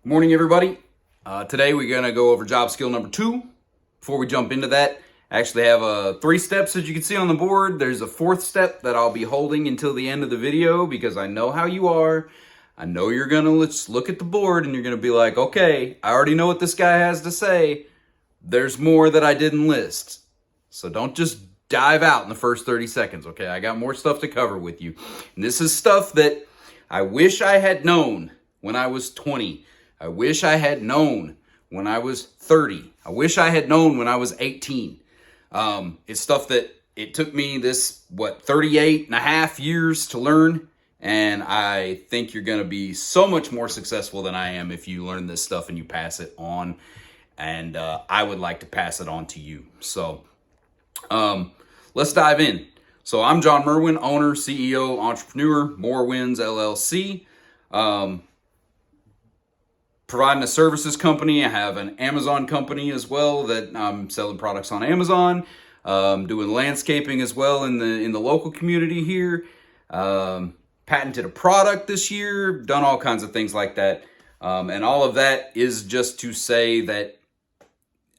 Good morning, everybody. Today we're going to go over job skill number 2. Before we jump into that, I actually have 3 steps as you can see on the board. There's a 4th step that I'll be holding until the end of the video because I know how you are. I know you're going to just look at the board and you're going to be like, okay, I already know what this guy has to say. There's more that I didn't list. So don't just dive out in the first 30 seconds, okay? I got more stuff to cover with you. And this is stuff that I wish I had known when I was 20. I wish I had known when I was 30. I wish I had known when I was 18. It's stuff that it took me 38 and a half years to learn. And I think you're going to be so much more successful than I am if you learn this stuff and you pass it on. And I would like to pass it on to you. So let's dive in. So I'm John Merwin, owner, CEO, entrepreneur, More Wins LLC. Providing a services company. I have an Amazon company as well that I'm selling products on Amazon. Doing landscaping as well in the local community here. Patented a product this year. Done all kinds of things like that. And all of that is just to say that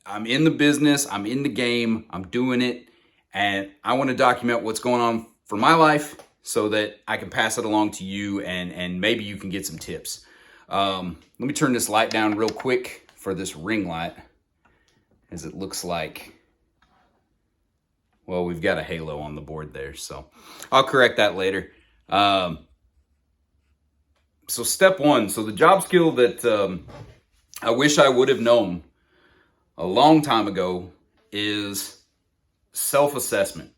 I'm in the business. I'm in the game. I'm doing it. And I want to document what's going on for my life so that I can pass it along to you and maybe you can get some tips. Let me turn this light down real quick for this ring light, as it looks like, well, we've got a halo on the board there, so I'll correct that later. So step 1, so the job skill that I wish I would have known a long time ago is self-assessment.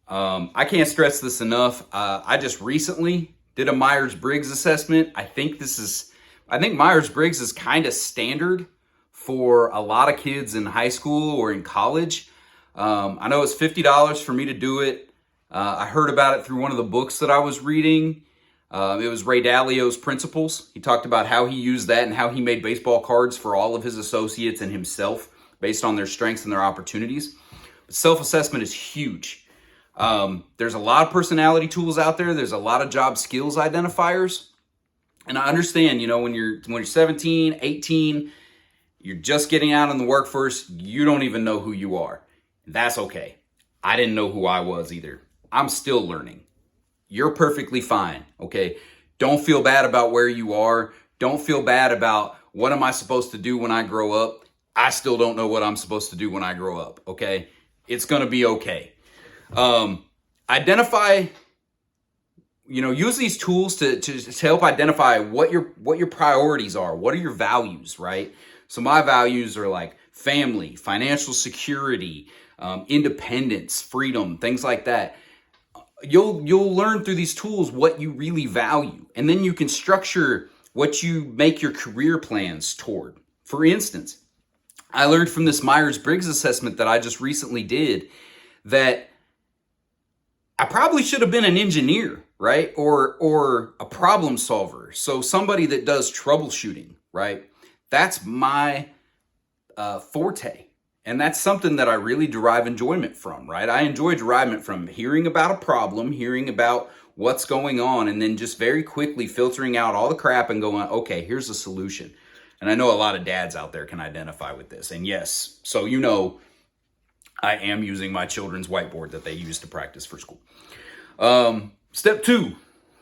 I can't stress this enough. I just recently did a MyersBriggs assessment. I think MyersBriggs is kind of standard for a lot of kids in high school or in college. I know it's $50 for me to do it. I heard about it through one of the books that I was reading. It was Ray Dalio's Principles. He talked about how he used that and how he made baseball cards for all of his associates and himself based on their strengths and their opportunities. But self-assessment is huge. There's a lot of personality tools out there. There's a lot of job skills identifiers. And I understand, when you're 17, 18, you're just getting out in the workforce, you don't even know who you are. That's okay. I didn't know who I was either. I'm still learning. You're perfectly fine, okay? Don't feel bad about where you are. Don't feel bad about what am I supposed to do when I grow up. I still don't know what I'm supposed to do when I grow up, okay? It's going to be okay. Identify, use these tools to help identify what your priorities are. What are your values, right? So my values are like family, financial security, independence, freedom, things like that. You'll learn through these tools what you really value. And then you can structure what you make your career plans toward. For instance, I learned from this Myers-Briggs assessment that I just recently did that I probably should have been an engineer, right? Or a problem solver. So somebody that does troubleshooting, right? That's my forte. And that's something that I really derive enjoyment from, right? I enjoy deriving from hearing about a problem, hearing about what's going on, and then just very quickly filtering out all the crap and going, okay, here's a solution. And I know a lot of dads out there can identify with this. And yes, so I am using my children's whiteboard that they use to practice for school. Step 2,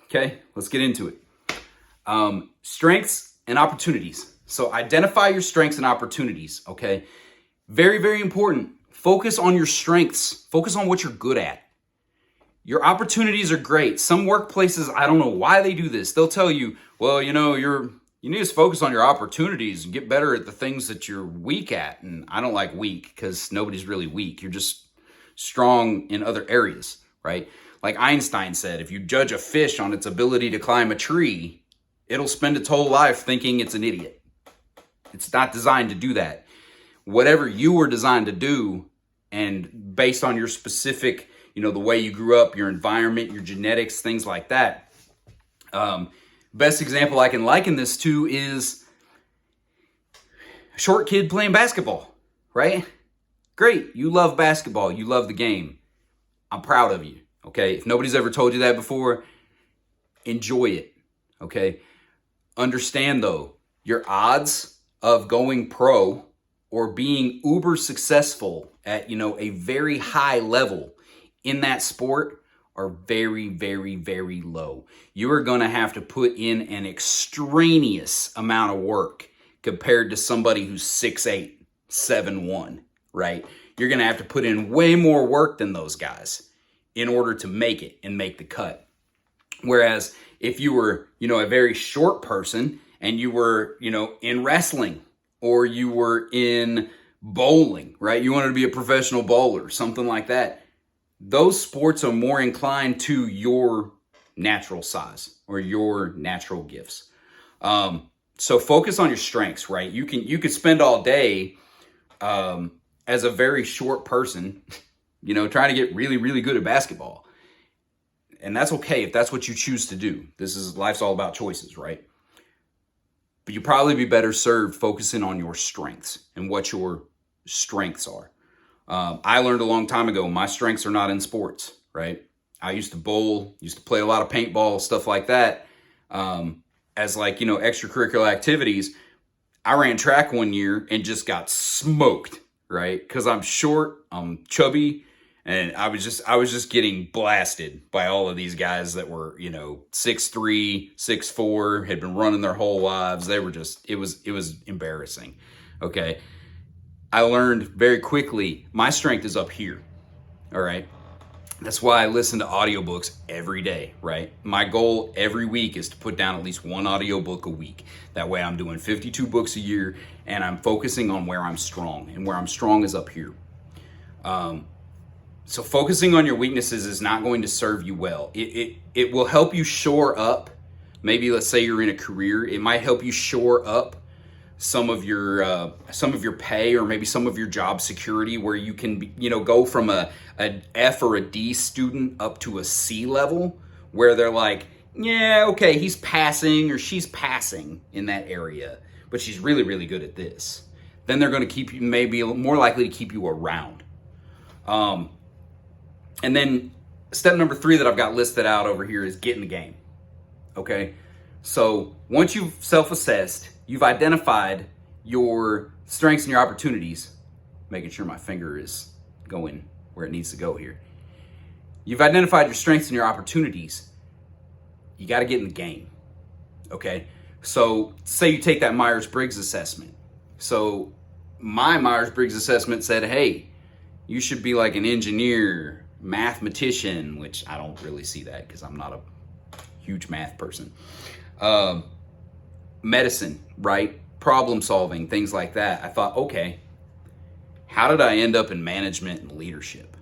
okay, let's get into it. Strengths and opportunities. So identify your strengths and opportunities, okay? Very, very important. Focus on your strengths. Focus on what you're good at. Your opportunities are great. Some workplaces, I don't know why they do this. They'll tell you, well, you need to focus on your opportunities and get better at the things that you're weak at. And I don't like weak because nobody's really weak. You're just strong in other areas, right? Like Einstein said, if you judge a fish on its ability to climb a tree, it'll spend its whole life thinking it's an idiot. It's not designed to do that. Whatever you were designed to do, and based on your specific, the way you grew up, your environment, your genetics, things like that. Best example I can liken this to is a short kid playing basketball, right? Great. You love basketball. You love the game. I'm proud of you. Okay. If nobody's ever told you that before, enjoy it. Okay. Understand though, your odds of going pro or being uber successful at, a very high level in that sport are very, very, very low. You are going to have to put in an extraneous amount of work compared to somebody who's 6'8", 7'1", right? You're going to have to put in way more work than those guys in order to make it and make the cut. Whereas if you were, a very short person and you were, in wrestling or you were in bowling, right? You wanted to be a professional bowler, something like that. Those sports are more inclined to your natural size or your natural gifts. So focus on your strengths, right? You could spend all day as a very short person, trying to get really, really good at basketball. And that's okay if that's what you choose to do. Life's all about choices, right? But you'd probably be better served focusing on your strengths and what your strengths are. I learned a long time ago, my strengths are not in sports, right? I used to bowl, used to play a lot of paintball, stuff like that. As extracurricular activities. I ran track one year and just got smoked, right? Because I'm short, I'm chubby, and I was just getting blasted by all of these guys that were, 6'3", 6'4", had been running their whole lives. They were it was embarrassing. Okay. I learned very quickly, my strength is up here. All right. That's why I listen to audiobooks every day, right? My goal every week is to put down at least one audiobook a week. That way I'm doing 52 books a year and I'm focusing on where I'm strong, and where I'm strong is up here. So focusing on your weaknesses is not going to serve you well. It will help you shore up. Maybe let's say you're in a career. It might help you shore up some of your pay, or maybe some of your job security, where you can go from an F or a D student up to a C level, where they're like, yeah, okay, he's passing or she's passing in that area, but she's really, really good at this. Then they're going to keep you, maybe more likely to keep you around. And then step number 3 that I've got listed out over here is get in the game. Okay. So once you've self-assessed, you've identified your strengths and your opportunities, making sure my finger is going where it needs to go here. You've identified your strengths and your opportunities. You got to get in the game. Okay. So say you take that Myers-Briggs assessment. So my Myers-Briggs assessment said, hey, you should be like an engineer, mathematician, which I don't really see that because I'm not a huge math person. Medicine, right? Problem solving, things like that. I thought, okay, how did I end up in management and leadership?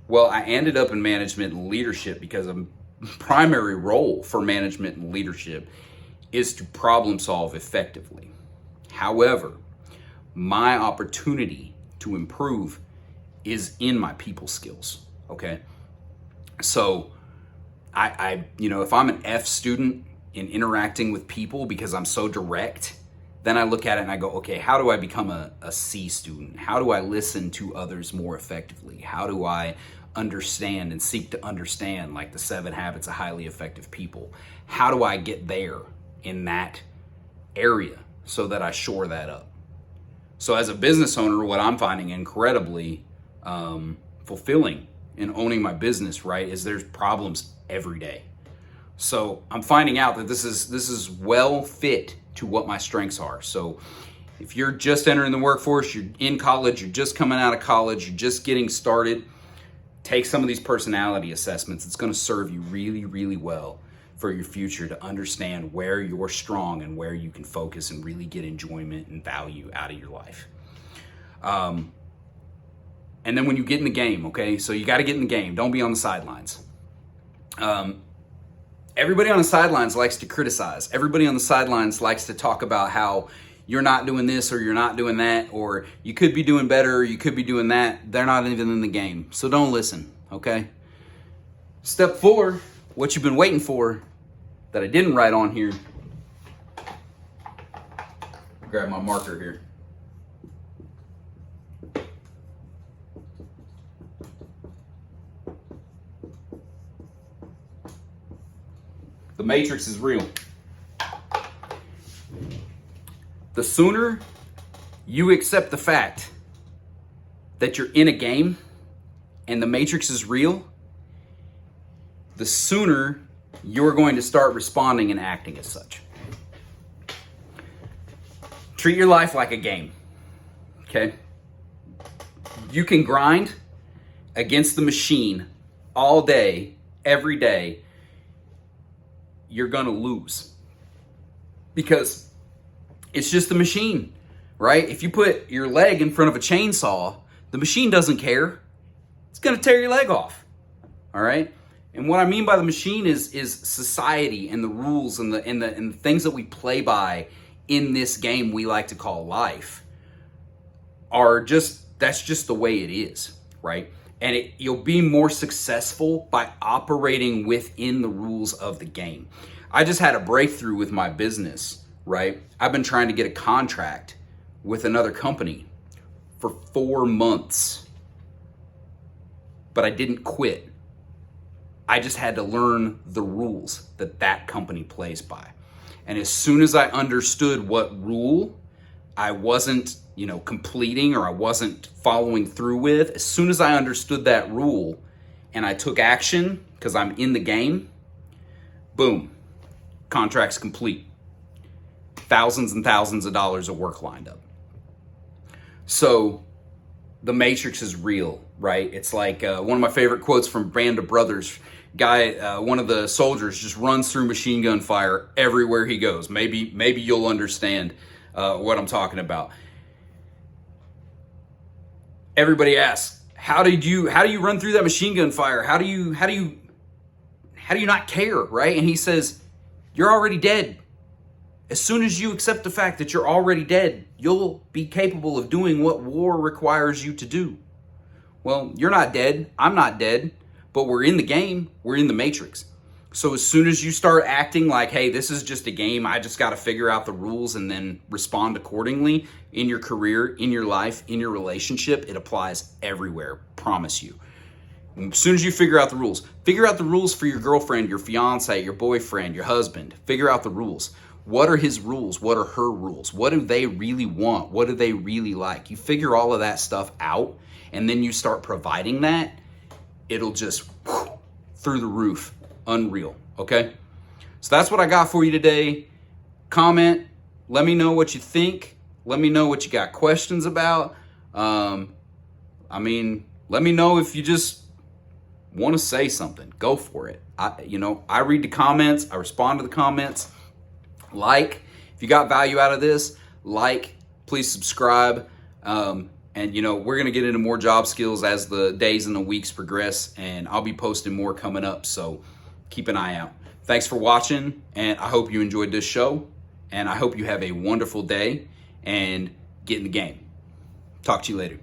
Well, I ended up in management and leadership because a primary role for management and leadership is to problem solve effectively. However, my opportunity to improve is in my people skills. Okay. So I if I'm an F student in interacting with people because I'm so direct, then I look at it and I go, okay, how do I become a C student? How do I listen to others more effectively? How do I understand and seek to understand, like the 7 habits of highly effective people? How do I get there in that area so that I shore that up? So as a business owner, what I'm finding incredibly fulfilling in owning my business, right, is there's problems every day. So I'm finding out that this is well fit to what my strengths are. So if you're just entering the workforce, you're in college, you're just coming out of college, you're just getting started, take some of these personality assessments. It's going to serve you really, really well for your future to understand where you're strong and where you can focus and really get enjoyment and value out of your life. And then when you get in the game, okay, so you got to get in the game. Don't be on the sidelines. Everybody on the sidelines likes to criticize. Everybody on the sidelines likes to talk about how you're not doing this or you're not doing that, or you could be doing better or you could be doing that. They're not even in the game. So don't listen, okay? Step 4, what you've been waiting for that I didn't write on here. Grab my marker here. The matrix is real. The sooner you accept the fact that you're in a game and the Matrix is real, the sooner you're going to start responding and acting as such. Treat your life like a game, okay? You can grind against the machine all day, every day. You're gonna lose because it's just the machine, right? If you put your leg in front of a chainsaw, the machine doesn't care. It's gonna tear your leg off, all right? And what I mean by the machine is society and the rules and the things that we play by in this game we like to call life that's just the way it is, right? And you'll be more successful by operating within the rules of the game. I just had a breakthrough with my business, right? I've been trying to get a contract with another company for 4 months, but I didn't quit. I just had to learn the rules that company plays by. And as soon as I understood what rule I wasn't, completing or I wasn't following through with, as soon as I understood that rule and I took action because I'm in the game, boom, contract's complete. Thousands and thousands of dollars of work lined up. So the Matrix is real, right? It's like one of my favorite quotes from Band of Brothers. Guy, one of the soldiers just runs through machine gun fire everywhere he goes. Maybe you'll understand what I'm talking about. Everybody asks, how do you run through that machine gun fire? How do you not care, right? And he says, you're already dead. As soon as you accept the fact that you're already dead, you'll be capable of doing what war requires you to do. Well, you're not dead. I'm not dead. But we're in the game. We're in the Matrix. So as soon as you start acting like, hey, this is just a game, I just got to figure out the rules and then respond accordingly in your career, in your life, in your relationship, it applies everywhere. Promise you. As soon as you figure out the rules for your girlfriend, your fiance, your boyfriend, your husband. Figure out the rules. What are his rules? What are her rules? What do they really want? What do they really like? You figure all of that stuff out, and then you start providing that, it'll just through the roof. Unreal, okay? So that's what I got for you today. Comment. Let me know what you think. Let me know what you got questions about. Let me know if you just want to say something. Go for it. I read the comments. I respond to the comments. If you got value out of this, please subscribe. And we're going to get into more job skills as the days and the weeks progress, and I'll be posting more coming up. So keep an eye out. Thanks for watching, and I hope you enjoyed this show, and I hope you have a wonderful day and get in the game. Talk to you later.